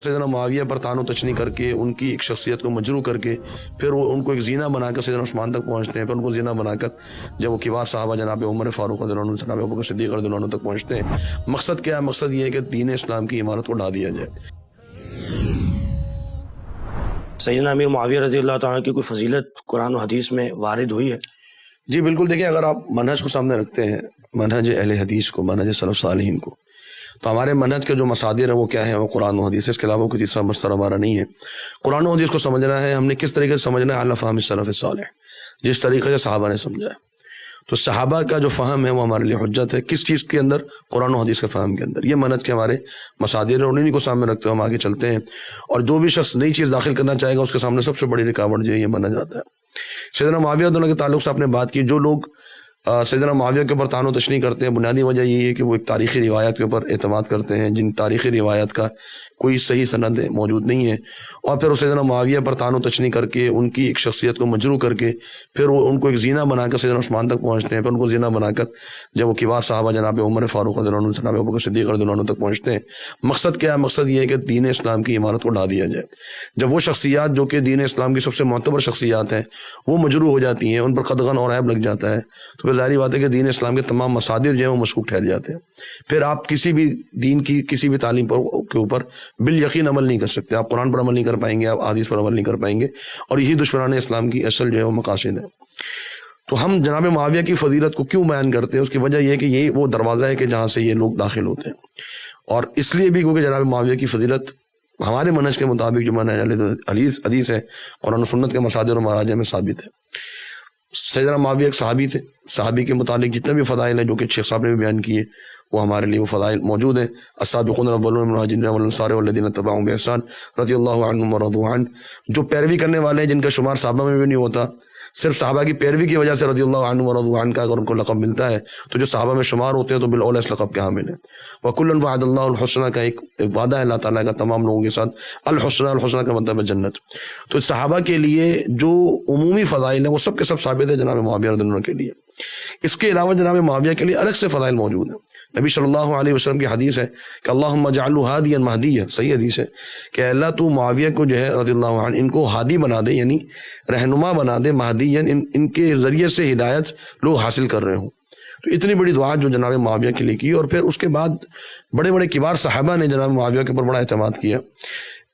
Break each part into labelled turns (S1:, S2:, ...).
S1: سیدنا معاویہ پر طعن و تشنیع کر کے ان کی ایک شخصیت کو مجروح کر کے پھر وہ ان کو ایک زینہ بنا کر سیدنا عثمان تک پہنچتے ہیں، پھر ان کو زینہ بنا کر جب وہ کبار صحابہ جناب عمر فاروق رضی اللہ عنہ، جناب ابوبکر صدیق رضی اللہ عنہ تک پہنچتے ہیں۔ مقصد کیا ہے؟ مقصد یہ ہے کہ دین اسلام کی عمارت کو ڈھا دیا جائے۔
S2: سیدنا امیر معاویہ رضی اللہ تعالیٰ کی کوئی فضیلت قرآن و حدیث میں وارد ہوئی ہے؟
S1: جی بالکل، دیکھیں اگر آپ منہج کو سامنے رکھتے ہیں، منہج اہل حدیث کو، منہج سلف صالحین کو، تو ہمارے منہج کے جو مصادر ہیں وہ کیا ہے؟ وہ قرآن و حدیث، اس کے علاوہ کوئی تیسرا مصدر ہمارا نہیں ہے۔ قرآن و حدیث کو سمجھنا ہے ہم نے کس طریقے سے سمجھنا ہے؟ علی فہم السلف الصالح، جس طریقے سے صحابہ نے سمجھا ہے۔ تو صحابہ کا جو فہم ہے وہ ہمارے لیے حجت ہے۔ کس چیز کے اندر؟ قرآن و حدیث کے فہم کے اندر۔ یہ منہج کے ہمارے مصادر ہیں، انہیں کو سامنے رکھتے ہوئے ہم آگے چلتے ہیں، اور جو بھی شخص نئی چیز داخل کرنا چاہے گا اس کے سامنے سب سے بڑی رکاوٹ جو ہے یہ منہج آتا ہے۔ سیدنا معاویہ رضی اللہ کے تعلق سے آپ نے بات کی، جو لوگ سیدنا معاویہ کے اوپر طعن و تشنیع کرتے ہیں، بنیادی وجہ یہی ہے کہ وہ ایک تاریخی روایت کے اوپر اعتماد کرتے ہیں جن تاریخی روایت کا کوئی صحیح سند موجود نہیں ہے، اور پھر وہ سیدنا معاویہ پر طعن و تشنیع کر کے ان کی ایک شخصیت کو مجروح کر کے پھر وہ ان کو ایک زینہ بنا کر سیدنا عثمان تک پہنچتے ہیں، پھر ان کو زینہ بنا کر جب وہ کبار صحابہ جناب عمر فاروق رضی اللہ عنہ، جناب ابوبکر صدیق رضی اللہ عنہ تک پہنچتے ہیں۔ مقصد کیا ہے؟ مقصد یہ ہے کہ دین اسلام کی عمارت کو ڈھا دیا جائے۔ جب وہ شخصیات جو کہ دین اسلام کی سب سے معتبر شخصیات ہیں وہ مجروح ہو جاتی ہیں، ان پر قدغن اور عیب لگ جاتا ہے، تو پھر ظاہری بات ہے کہ دین اسلام کے تمام مصادر جو ہیں وہ مشکوک ٹھہر جاتے ہیں۔ پھر آپ کسی بھی دین کی کسی بھی تعلیم کے اوپر بالیقین عمل نہیں کر سکتے، آپ قرآن پر عمل نہیں کر پائیں گے، آپ حدیث پر عمل نہیں کر پائیں گے، اور یہی دشمنان اسلام کی اصل جو ہے وہ مقاصد ہے۔ تو ہم جناب معاویہ کی فضیلت کو کیوں بیان کرتے ہیں؟ اس کی وجہ یہ ہے کہ یہ وہ دروازہ ہے کہ جہاں سے یہ لوگ داخل ہوتے ہیں، اور اس لیے بھی کیونکہ جناب معاویہ کی فضیلت ہمارے منہج کے مطابق جو منہج حدیث ہے، قرآن و سنت کے مصادر و مراجع میں ثابت ہے۔ سیدنا معاویہ ایک صحابی تھے، صحابی کے متعلق جتنے بھی فضائل ہیں جو کہ شیخ صاحب نے بھی بیان کیے وہ ہمارے لیے وہ فضائل موجود ہیں۔ السابقون الاولون من المہاجرین والانصار والذین اتبعوهم بإحسان رضی اللہ عنہم ورضوا عنہ، جو پیروی کرنے والے ہیں جن کا شمار صحابہ میں بھی نہیں ہوتا، صرف صحابہ کی پیروی کی وجہ سے رضی اللہ عنہ ورضوا عنہ کا اگر ان کو لقب ملتا ہے تو جو صحابہ میں شمار ہوتے ہیں تو بالاولی اس لقب کے حامل ہیں۔ وکلا وعد اللہ الحسنى کا ایک وعدہ ہے اللہ تعالیٰ کا تمام لوگوں کے ساتھ، الحسنى کا مطلب ہے جنت۔ تو صحابہ کے لیے جو عمومی فضائل ہیں وہ سب کے سب ثابت ہے جناب معاویہ رضی اللہ عنہ کے لیے۔ اس کے علاوہ جناب معاویہ کے لیے الگ سے فضائل موجود ہیں۔ نبی صلی اللہ علیہ وسلم کی حدیث ہے کہ اللہم اجعلہ ہادیا مہدیا، صحیح حدیث ہے کہ اللہ تو معاویہ کو جو ہے رضی اللہ عنہ ان کو ہادی بنا دے، یعنی رہنما بنا دے، مہدیا ان کے ذریعے سے ہدایت لوگ حاصل کر رہے ہوں۔ تو اتنی بڑی دعا جو جناب معاویہ کے لیے کی، اور پھر اس کے بعد بڑے بڑے کبار صحابہ نے جناب معاویہ کے اوپر بڑا اعتماد کیا۔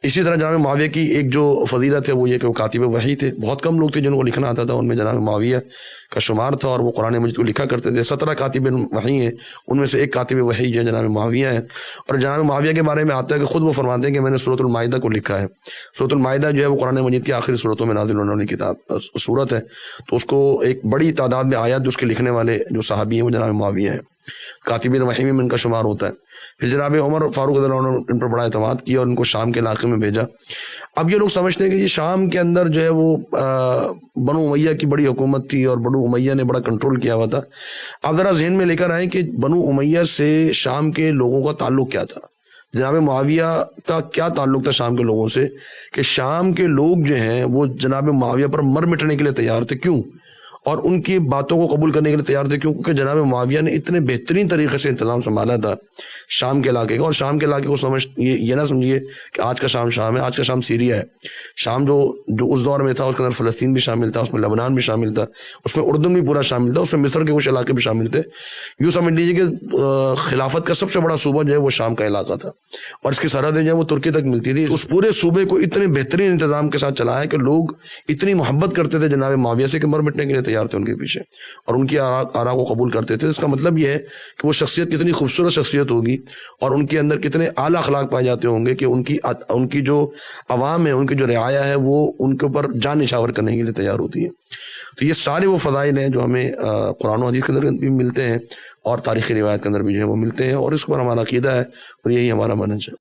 S1: اسی طرح جناب معاویہ کی ایک جو فضیلت ہے وہ یہ کہ وہ کاتب وحی تھے۔ بہت کم لوگ تھے جن کو لکھنا آتا تھا، ان میں جناب معاویہ کا شمار تھا، اور وہ قرآن مجید کو لکھا کرتے تھے۔ 17 کاتب وحی ہیں، ان میں سے ایک کاتب وحی جو ہے جناب معاویہ ہے۔ اور جناب معاویہ کے بارے میں آتا ہے کہ خود وہ فرماتے ہیں کہ میں نے سورۃ المائدہ کو لکھا ہے۔ سورۃ المائدہ جو ہے وہ قرآن مجید کی آخری سورتوں میں نازل ہونے والی کتاب سورت ہے، تو اس کو ایک بڑی تعداد میں آیات جو اس کے لکھنے والے جو صحابی ہیں وہ جناب معاویہ ہیں، کاتب وحی میں ان کا شمار ہوتا ہے۔ پھر جناب عمر فاروق رضی اللہ عنہ ان پر بڑا اعتماد کیا اور ان کو شام کے علاقے میں بھیجا۔ اب یہ لوگ سمجھتے ہیں کہ یہ شام کے اندر جو ہے وہ بنو امیہ کی بڑی حکومت تھی اور بنو امیہ نے بڑا کنٹرول کیا ہوا تھا۔ آپ ذرا ذہن میں لے کر آئیں کہ بنو امیہ سے شام کے لوگوں کا تعلق کیا تھا، جناب معاویہ کا کیا تعلق تھا شام کے لوگوں سے، کہ شام کے لوگ جو ہیں وہ جناب معاویہ پر مر مٹنے کے لیے تیار تھے۔ کیوں؟ اور ان کی باتوں کو قبول کرنے کے لیے تیار تھے، کیونکہ جناب معاویہ نے اتنے بہترین طریقے سے انتظام سنبھالا تھا شام کے علاقے کا۔ اور شام کے علاقے کو یہ نہ سمجھیے کہ آج کا شام ہے، آج کا شام سیریا ہے۔ شام جو اس دور میں تھا اس کے اندر فلسطین بھی شامل تھا، اس میں لبنان بھی شامل تھا، اس میں اردن بھی پورا شامل تھا، اس میں مصر کے کچھ علاقے بھی شامل تھے۔ یوں سمجھ لیجیے کہ خلافت کا سب سے بڑا صوبہ جو ہے وہ شام کا علاقہ تھا، اور اس کی سرحدیں جو ہے وہ ترکی تک ملتی تھی۔ اس پورے صوبے کو اتنے بہترین انتظام کے ساتھ چلایا کہ لوگ اتنی محبت کرتے تھے جناب معاویہ سے کہ مر مٹنے کے لیے تیار تھے ان کے پیچھے، اور ان کی آراء کو قبول کرتے تھے۔ اس کا مطلب یہ ہے کہ وہ شخصیت کتنی خوبصورت شخصیت ہوگی، اور ان کے اندر کتنے اعلیٰ اخلاق پائے جاتے ہوں گے کہ ان کی جو عوام ہے، ان کی جو رعایا ہے، وہ ان کے اوپر جان نچھاور کرنے کے لیے تیار ہوتی ہے۔ تو یہ سارے وہ فضائل ہیں جو ہمیں قرآن و حدیث کے اندر بھی ملتے ہیں اور تاریخی روایت کے اندر بھی جو ہے وہ ملتے ہیں، اور اس پر ہمارا عقیدہ ہے اور یہی ہمارا منہج ہے۔